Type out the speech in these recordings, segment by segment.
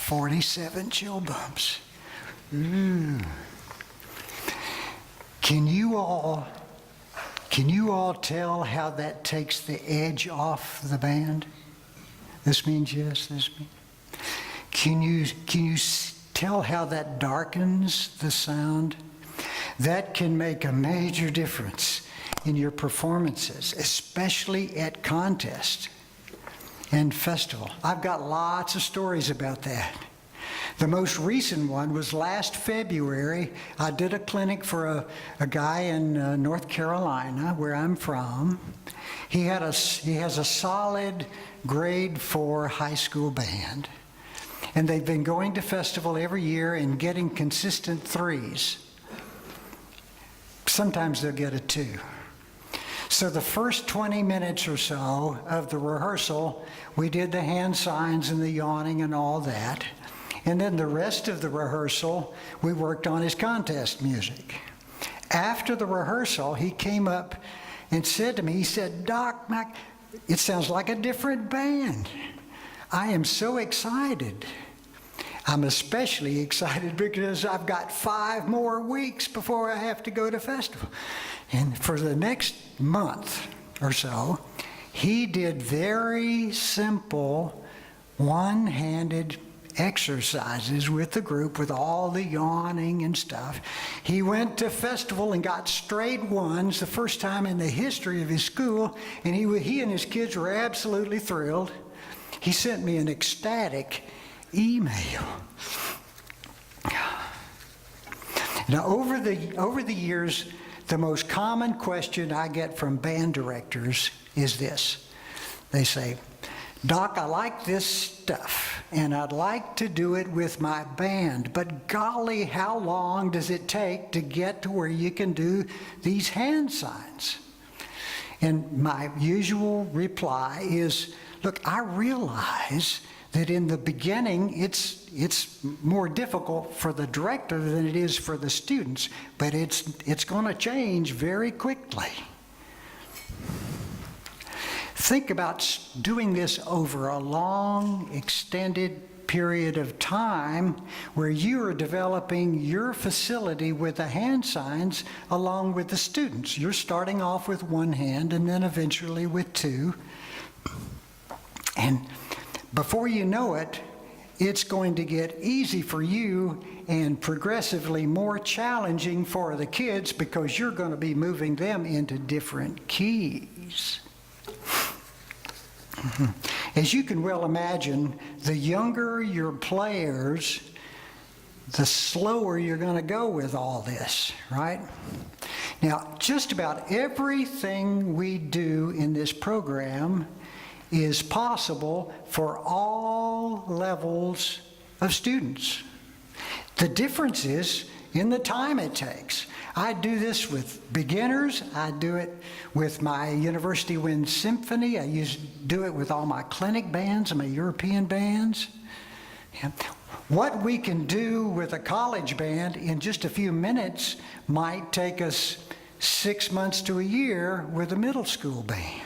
47 chill bumps. Ooh. Can you all tell how that takes the edge off the band? This means yes, this means. Can you tell how that darkens the sound? That can make a major difference in your performances, especially at contests and festival. I've got lots of stories about that. The most recent one was last February. I did a clinic for a guy in North Carolina, where I'm from. He has a solid grade 4 high school band. And they've been going to festival every year and getting consistent 3s. Sometimes they'll get a 2. So the first 20 minutes or so of the rehearsal, we did the hand signs and the yawning and all that. And then the rest of the rehearsal, we worked on his contest music. After the rehearsal, he came up and said to me, he said, "Doc, Mac, it sounds like a different band. I am so excited. I'm especially excited because I've got 5 more weeks before I have to go to festival." And for the next month or so, he did very simple one-handed exercises with the group, with all the yawning and stuff. He went to festival and got straight 1s, the first time in the history of his school, and he and his kids were absolutely thrilled. He sent me an ecstatic email. Now, over the years, the most common question I get from band directors is this. They say, "Doc, I like this stuff, and I'd like to do it with my band, but golly, how long does it take to get to where you can do these hand signs?" And my usual reply is, look, I realize that in the beginning it's more difficult for the director than it is for the students, but it's going to change very quickly. Think about doing this over a long, extended period of time where you are developing your facility with the hand signs along with the students. You're starting off with 1 hand and then eventually with 2. And before you know it, it's going to get easy for you and progressively more challenging for the kids because you're going to be moving them into different keys. As you can well imagine, the younger your players, the slower you're going to go with all this, right? Now, just about everything we do in this program is possible for all levels of students. The difference is in the time it takes. I do this with beginners. I do it with my University Wind Symphony. I do it with all my clinic bands and my European bands. Yeah. What we can do with a college band in just a few minutes might take us 6 months to a year with a middle school band.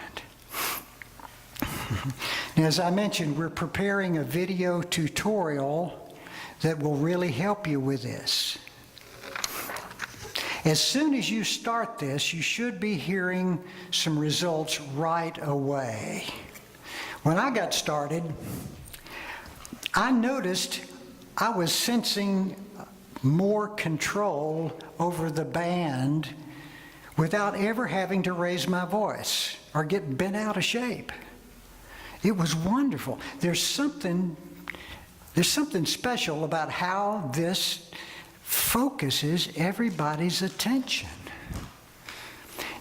Now, as I mentioned, we're preparing a video tutorial that will really help you with this. As soon as you start this, you should be hearing some results right away. When I got started, I noticed I was sensing more control over the band without ever having to raise my voice or get bent out of shape. It was wonderful. There's something special about how this focuses everybody's attention.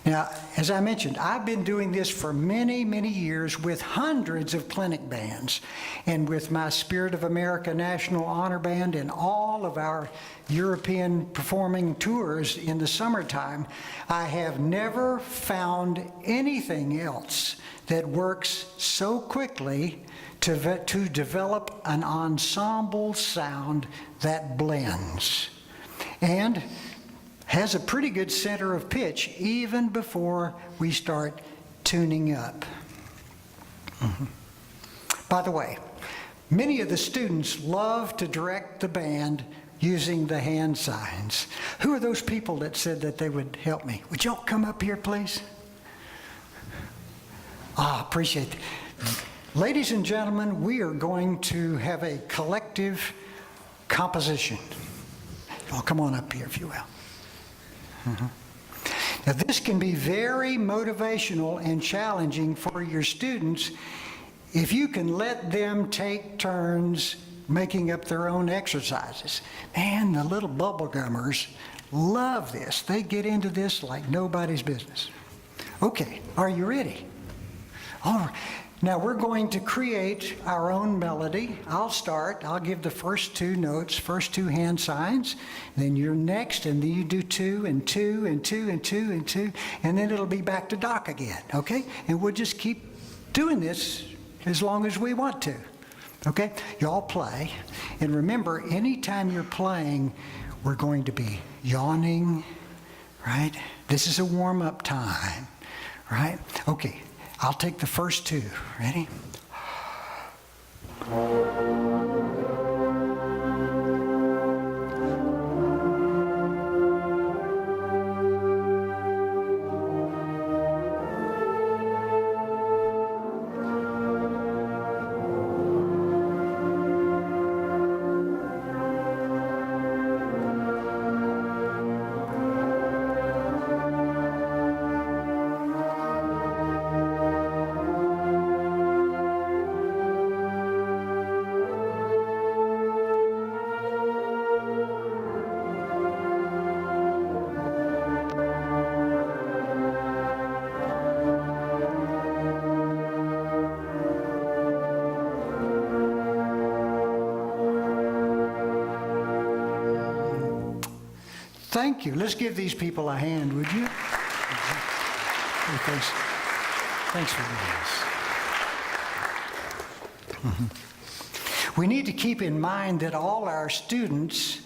Now, as I mentioned, I've been doing this for many, many years with hundreds of clinic bands and with my Spirit of America National Honor Band and all of our European performing tours in the summertime. I have never found anything else that works so quickly to develop an ensemble sound that blends and has a pretty good center of pitch even before we start tuning up. By the way, Many of the students love to direct the band using the hand signs. Who are those people that said that they would help me? Would y'all come up here, please? Appreciate it. Ladies and gentlemen, we are going to have a collective composition. Y'all come on up here, if you will. Now, this can be very motivational and challenging for your students if you can let them take turns making up their own exercises. Man, the little bubblegummers love this. They get into this like nobody's business. Okay, are you ready? All right. Now we're going to create our own melody. I'll start. I'll give the first two notes, first two hand signs. Then you're next, and then you do 2 and 2 and 2 and 2 and 2, and then it'll be back to Doc again, okay? And we'll just keep doing this as long as we want to, okay? Y'all play. And remember, anytime you're playing, we're going to be yawning, right? This is a warm-up time, right? Okay. I'll take the first two. Ready? Thank you. Let's give these people a hand, would you? Thanks for doing this. We need to keep in mind that all our students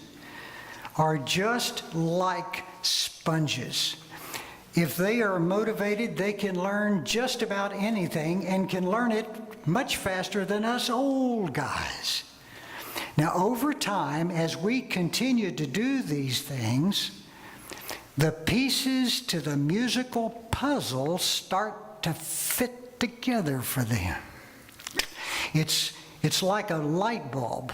are just like sponges. If they are motivated, they can learn just about anything and can learn it much faster than us old guys. Now, over time, as we continue to do these things, the pieces to the musical puzzle start to fit together for them. It's like a light bulb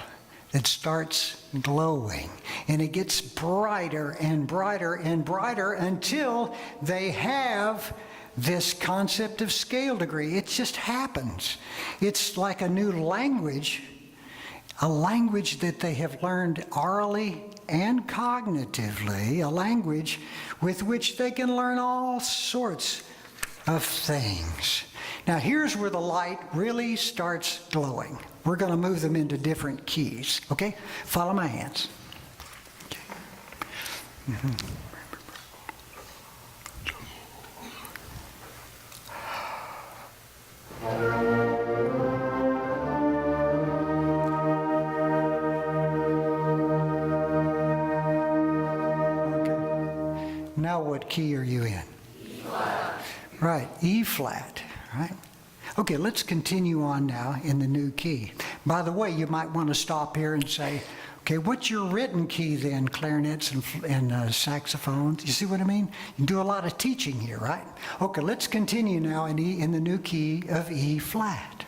that starts glowing, and it gets brighter and brighter and brighter until they have this concept of scale degree. It just happens. It's like a new language, a language that they have learned orally and cognitively, a language with which they can learn all sorts of things. Now here's where the light really starts glowing. We're going to move them into different keys, okay? Follow my hands. Okay. Now what key are you in? E flat. Right, E flat, right? Okay, let's continue on now in the new key. By the way, you might want to stop here and say, okay, what's your written key then, clarinets and saxophones? You see what I mean? You do a lot of teaching here, right? Okay, let's continue now in the new key of E flat.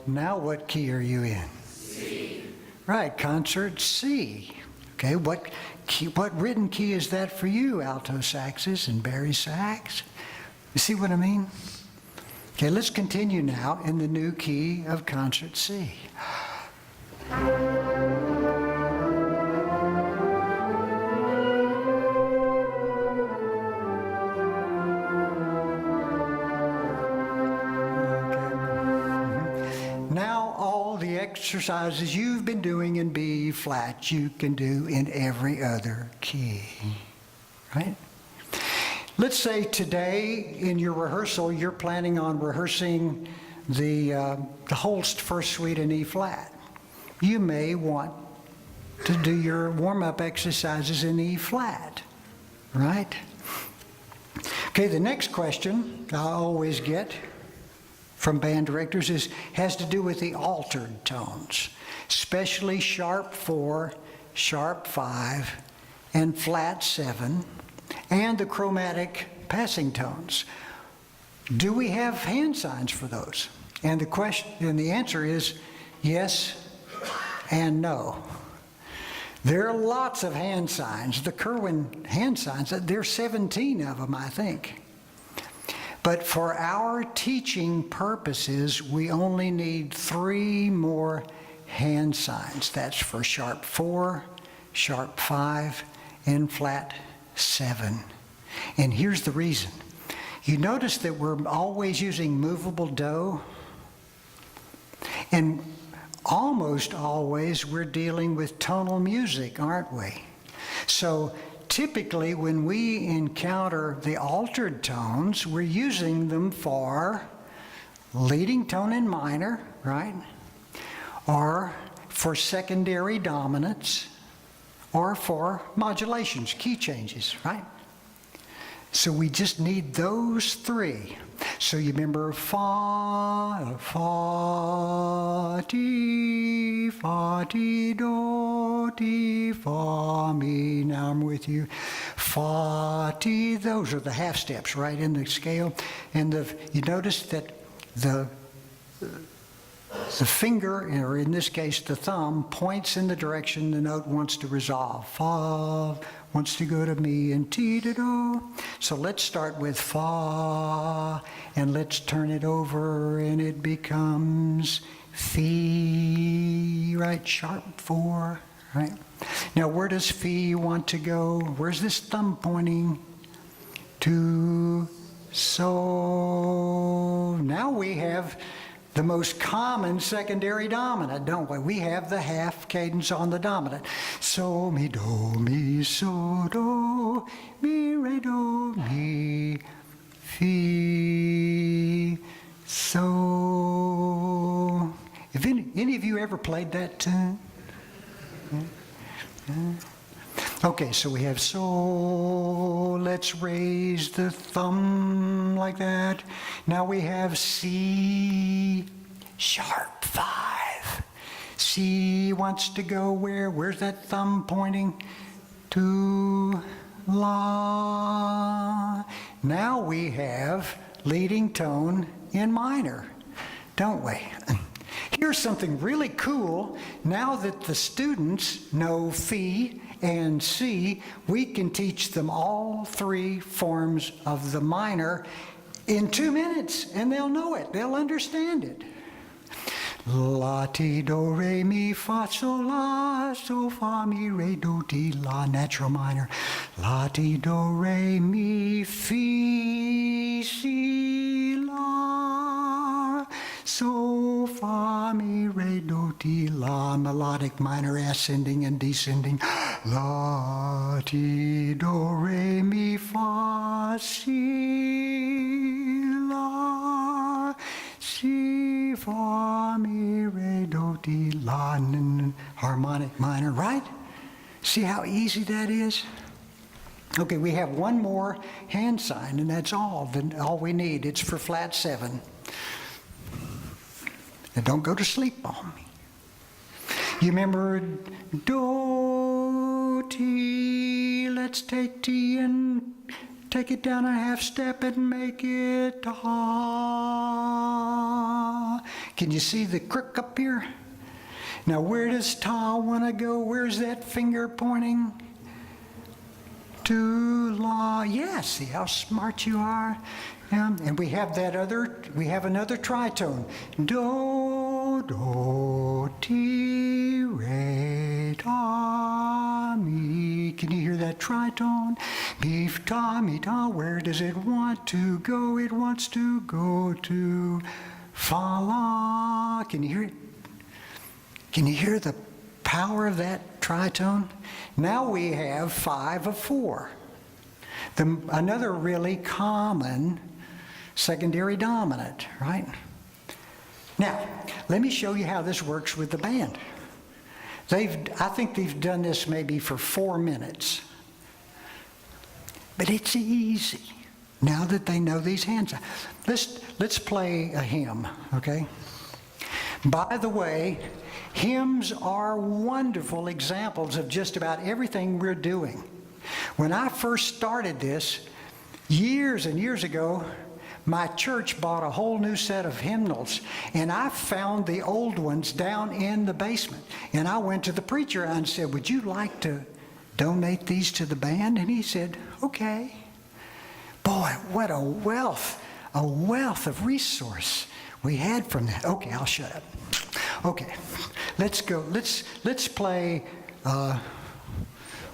Now what key are you in? C. Right, concert C. Okay, what written key is that for you, alto saxes and bari sax? You see what I mean? Okay, let's continue now in the new key of concert C. Exercises you've been doing in B flat, you can do in every other key, right? Let's say today in your rehearsal, you're planning on rehearsing the Holst First Suite in E flat. You may want to do your warm-up exercises in E flat, right? Okay, the next question I always get from band directors has to do with the altered tones, especially sharp 4, sharp 5, and flat 7, and the chromatic passing tones. Do we have hand signs for those? And the answer is yes and no. There are lots of hand signs. The Kerwin hand signs, there's 17 of them, I think. But for our teaching purposes, we only need 3 more hand signs. That's for sharp 4, sharp 5, and flat 7. And here's the reason. You notice that we're always using movable do, and almost always we're dealing with tonal music, aren't we? So typically when we encounter the altered tones, we're using them for leading tone in minor, right? Or for secondary dominants, or for modulations, key changes, right? So we just need those 3. So you remember fa, ti, do, ti, fa, mi. Now I'm with you. Fa, ti, those are the half steps, right, in the scale. And you notice that the finger, or in this case the thumb, points in the direction the note wants to resolve. Fa wants to go to mi and ti to do. So let's start with fa, and let's turn it over, and it becomes fi, right? Sharp 4, right? Now where does fi want to go? Where's this thumb pointing? To so. Now we have the most common secondary dominant, don't we? We have the half cadence on the dominant. So, mi, do, mi, so, do, mi, re, do, mi, fi, so. Have any of you ever played that tune? Okay, so we have so, let's raise the thumb like that. Now we have C, sharp 5. C wants to go where? Where's that thumb pointing? To La. Now we have leading tone in minor, don't we? Here's something really cool. Now that the students know Fi and C, we can teach them all 3 forms of the minor in 2 minutes, and they'll know it. They'll understand it. La, ti, do, re, mi, fa, so, fa, mi, re, do, ti, la, natural minor. La, ti, do, re, mi, fi, si, la, so, fa, mi, re, do, ti, la, melodic minor, ascending and descending. La, ti, do, re, mi, fa, si, la, si, fa, mi, re, do, ti, la, harmonic minor, right? See how easy that is? Okay, we have one more hand sign, and that's all we need. It's for flat 7. And don't go to sleep on me. You remember do, ti, let's take ti and take it down a half step and make it ta. Can you see the crook up here? Now where does ta want to go? Where's that finger pointing? To la. Yes, see how smart you are? And we have another tritone. Do, do, ti, re, ta, mi. Can you hear that tritone? Mi, ta, mi, ta. Where does it want to go? It wants to go to fa, la. Can you hear it? Can you hear the power of that tritone? Now we have 5 of 4. Another really common secondary dominant, right? Now, let me show you how this works with the band. I think they've done this maybe for 4 minutes. But it's easy now that they know these hands. Let's play a hymn, okay? By the way, hymns are wonderful examples of just about everything we're doing. When I first started this, years and years ago, my church bought a whole new set of hymnals, and I found the old ones down in the basement. And I went to the preacher and said, "Would you like to donate these to the band?" And he said, "Okay." Boy, what a wealth of resource we had from that. Okay, I'll shut up. Okay, let's go. Let's play, what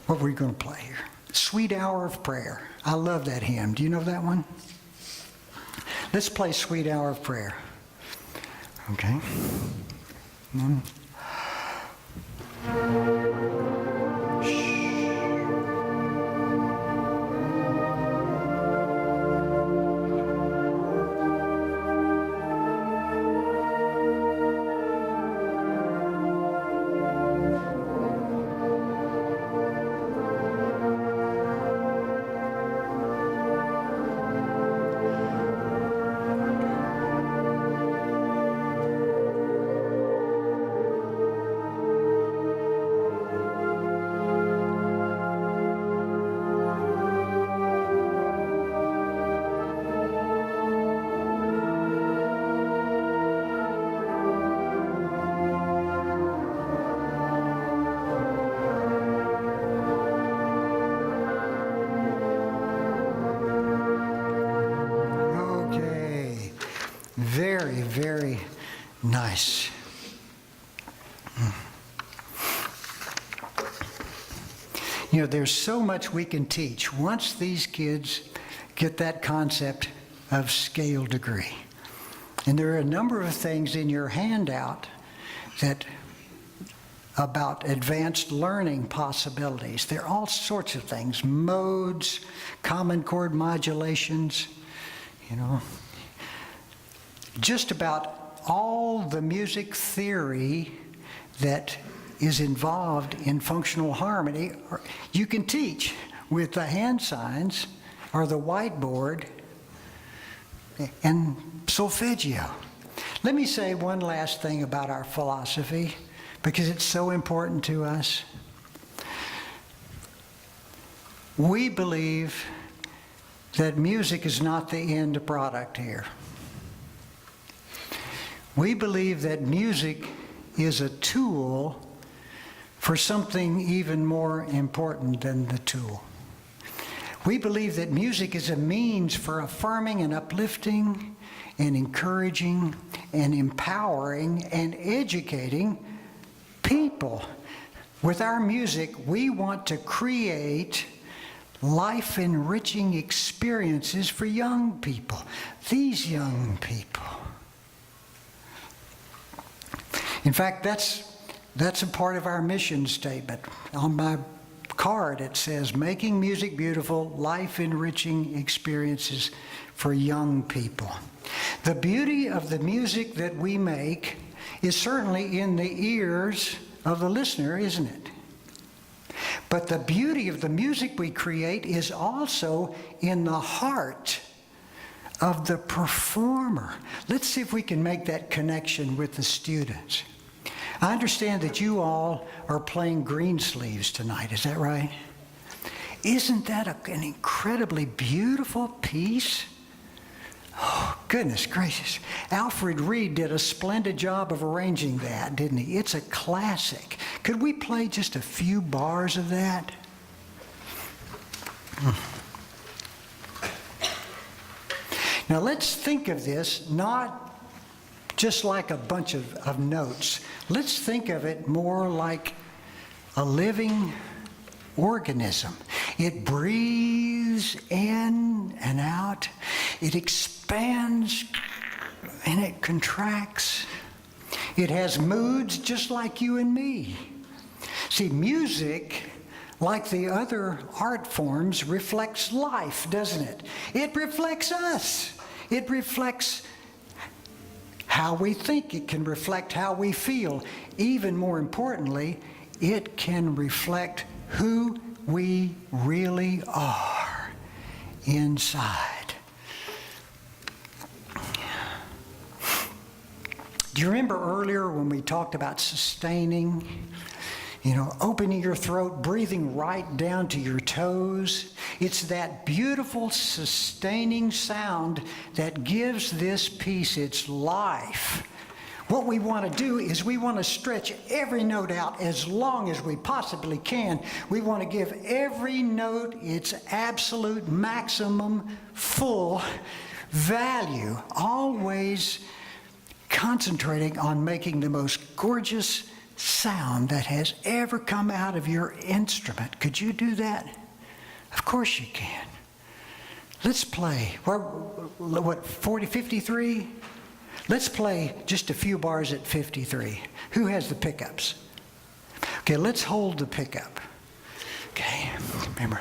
were we going to play here? Sweet Hour of Prayer. I love that hymn. Do you know that one? Let's play Sweet Hour of Prayer. Okay. Very, very nice. You know, there's so much we can teach once these kids get that concept of scale degree. And there are a number of things in your handout about advanced learning possibilities. There are all sorts of things, modes, common chord modulations, you know. Just about all the music theory that is involved in functional harmony, you can teach with the hand signs or the whiteboard and solfeggio. Let me say one last thing about our philosophy, because it's so important to us. We believe that music is not the end product here. We believe that music is a tool for something even more important than the tool. We believe that music is a means for affirming and uplifting and encouraging and empowering and educating people. With our music, we want to create life-enriching experiences for young people, these young people. In fact, that's a part of our mission statement. On my card it says, "Making music beautiful, life-enriching experiences for young people." The beauty of the music that we make is certainly in the ears of the listener, isn't it? But the beauty of the music we create is also in the heart of the performer. Let's see if we can make that connection with the students. I understand that you all are playing Greensleeves tonight, is that right? Isn't that an incredibly beautiful piece? Oh, goodness gracious. Alfred Reed did a splendid job of arranging that, didn't he? It's a classic. Could we play just a few bars of that? Now let's think of this not just like a bunch of notes. Let's think of it more like a living organism. It breathes in and out. It expands and it contracts. It has moods just like you and me. See, music, like the other art forms, reflects life, doesn't it? It reflects us. It reflects how we think. It can reflect how we feel. Even more importantly, it can reflect who we really are inside. Do you remember earlier when we talked about sustaining? You know, opening your throat, breathing right down to your toes. It's that beautiful, sustaining sound that gives this piece its life. What we want to do is we want to stretch every note out as long as we possibly can. We want to give every note its absolute maximum full value, always concentrating on making the most gorgeous sound that has ever come out of your instrument. Could you do that? Of course you can. Let's play. What, 40, 53? Let's play just a few bars at 53. Who has the pickups? Okay, let's hold the pickup. Okay, remember.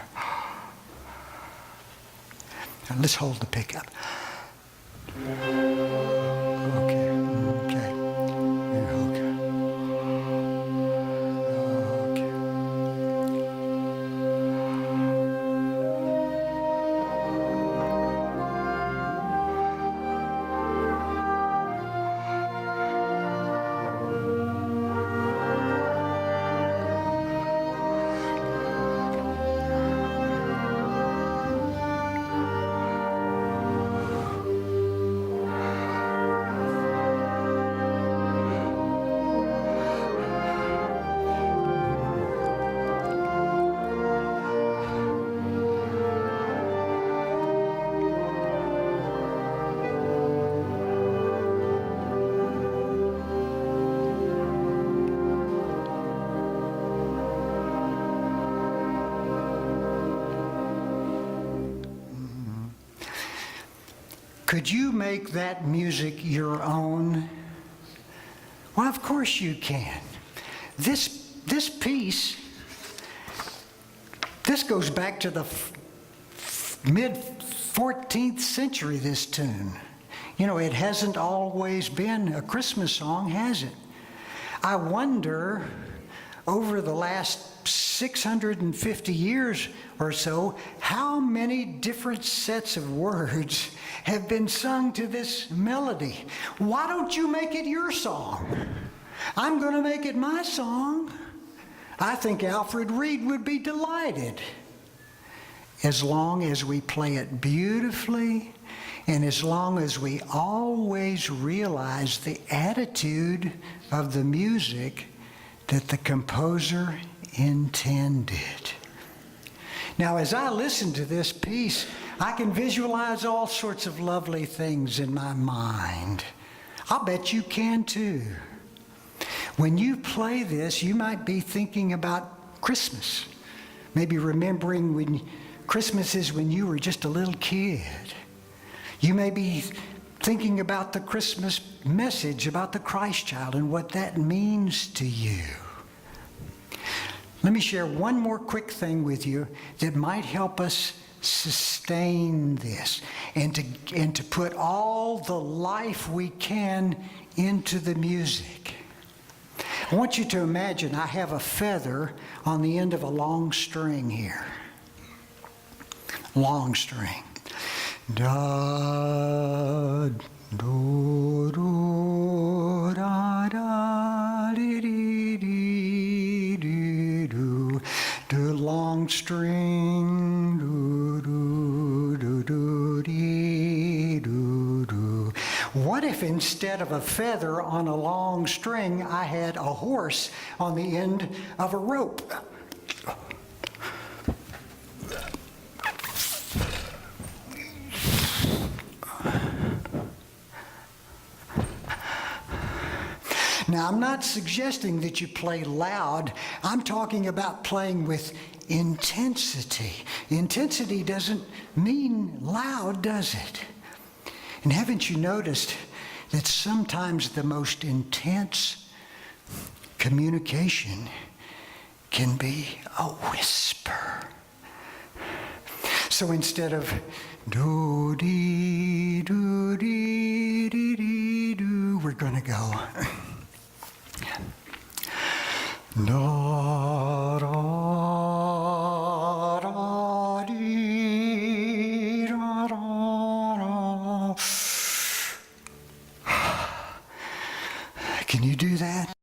Now let's hold the pickup. Could you make that music your own? Well, of course you can. This piece, this goes back to the mid-14th century, this tune. You know, it hasn't always been a Christmas song, has it? I wonder, over the last 650 years or so, how many different sets of words have been sung to this melody. Why don't you make it your song? I'm going to make it my song. I think Alfred Reed would be delighted. As long as we play it beautifully, and as long as we always realize the attitude of the music that the composer intended. Now, as I listen to this piece, I can visualize all sorts of lovely things in my mind. I'll bet you can too. When you play this, you might be thinking about Christmas. Maybe remembering when Christmas is when you were just a little kid. You may be thinking about the Christmas message about the Christ child and what that means to you. Let me share one more quick thing with you that might help us sustain this and to put all the life we can into the music. I want you to imagine I have a feather on the end of a long string here. Long string. Da, do, do, da, da, dee, dee, dee, dee, do. Do, long string. Do, do, do, do, dee, do, do. What if instead of a feather on a long string, I had a horse on the end of a rope? Now, I'm not suggesting that you play loud. I'm talking about playing with intensity. Intensity doesn't mean loud, does it? And haven't you noticed that sometimes the most intense communication can be a whisper. So instead of do dee do dee dee dee do, we're going to go da